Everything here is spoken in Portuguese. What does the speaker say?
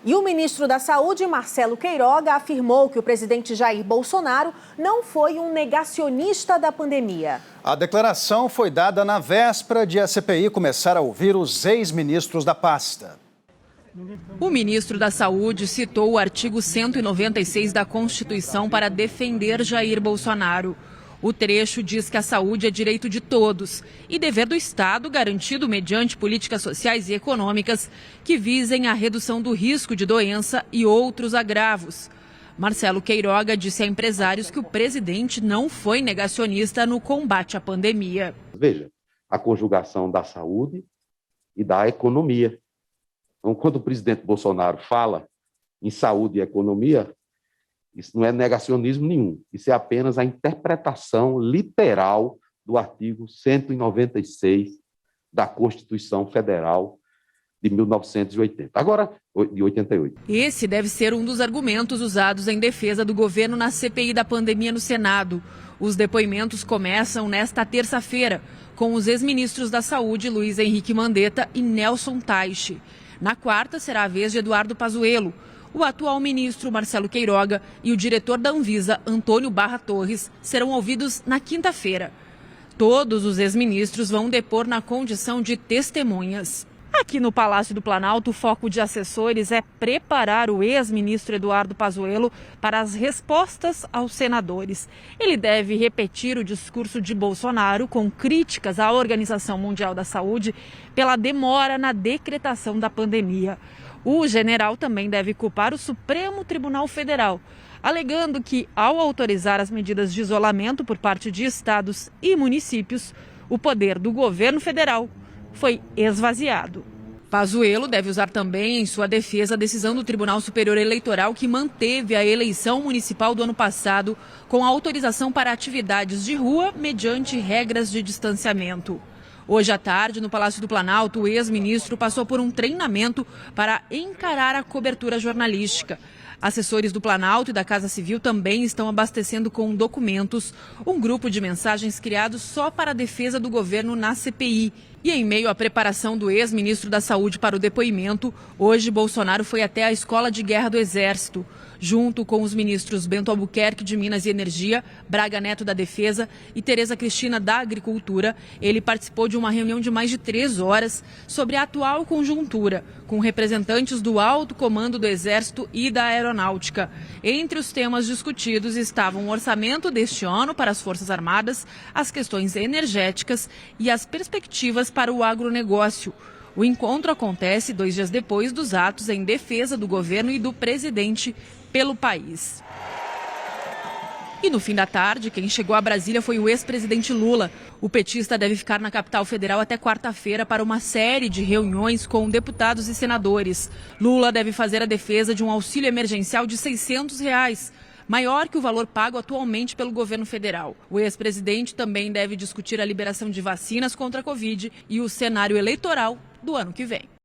E o ministro da Saúde, Marcelo Queiroga, afirmou que o presidente Jair Bolsonaro não foi um negacionista da pandemia. A declaração foi dada na véspera de a CPI começar a ouvir os ex-ministros da pasta. O ministro da Saúde citou o artigo 196 da Constituição para defender Jair Bolsonaro. O trecho diz que a saúde é direito de todos e dever do Estado garantido mediante políticas sociais e econômicas que visem a redução do risco de doença e outros agravos. Marcelo Queiroga disse a empresários que o presidente não foi negacionista no combate à pandemia. Veja, a conjugação da saúde e da economia. Então, quando o presidente Bolsonaro fala em saúde e economia, isso não é negacionismo nenhum, isso é apenas a interpretação literal do artigo 196 da Constituição Federal de 1980, agora de 88. Esse deve ser um dos argumentos usados em defesa do governo na CPI da pandemia no Senado. Os depoimentos começam nesta terça-feira, com os ex-ministros da Saúde, Luiz Henrique Mandetta e Nelson Taixe. Na quarta, será a vez de Eduardo Pazuello. O atual ministro Marcelo Queiroga e o diretor da Anvisa, Antônio Barra Torres, serão ouvidos na quinta-feira. Todos os ex-ministros vão depor na condição de testemunhas. Aqui no Palácio do Planalto, o foco de assessores é preparar o ex-ministro Eduardo Pazuello para as respostas aos senadores. Ele deve repetir o discurso de Bolsonaro com críticas à Organização Mundial da Saúde pela demora na decretação da pandemia. O general também deve culpar o Supremo Tribunal Federal, alegando que, ao autorizar as medidas de isolamento por parte de estados e municípios, o poder do governo federal foi esvaziado. Pazuello deve usar também em sua defesa a decisão do Tribunal Superior Eleitoral que manteve a eleição municipal do ano passado com autorização para atividades de rua mediante regras de distanciamento. Hoje à tarde, no Palácio do Planalto, o ex-ministro passou por um treinamento para encarar a cobertura jornalística. Assessores do Planalto e da Casa Civil também estão abastecendo com documentos um grupo de mensagens criado só para a defesa do governo na CPI. E em meio à preparação do ex-ministro da Saúde para o depoimento, hoje Bolsonaro foi até a Escola de Guerra do Exército. Junto com os ministros Bento Albuquerque, de Minas e Energia, Braga Neto, da Defesa e Tereza Cristina, da Agricultura, ele participou de uma reunião de mais de 3 horas sobre a atual conjuntura, com representantes do alto comando do Exército e da Aeronáutica. Entre os temas discutidos estavam o orçamento deste ano para as Forças Armadas, as questões energéticas e as perspectivas para o agronegócio. O encontro acontece 2 dias depois dos atos em defesa do governo e do presidente pelo país. E no fim da tarde, quem chegou a Brasília foi o ex-presidente Lula. O petista deve ficar na capital federal até quarta-feira para uma série de reuniões com deputados e senadores. Lula deve fazer a defesa de um auxílio emergencial de R$600, maior que o valor pago atualmente pelo governo federal. O ex-presidente também deve discutir a liberação de vacinas contra a Covid e o cenário eleitoral do ano que vem.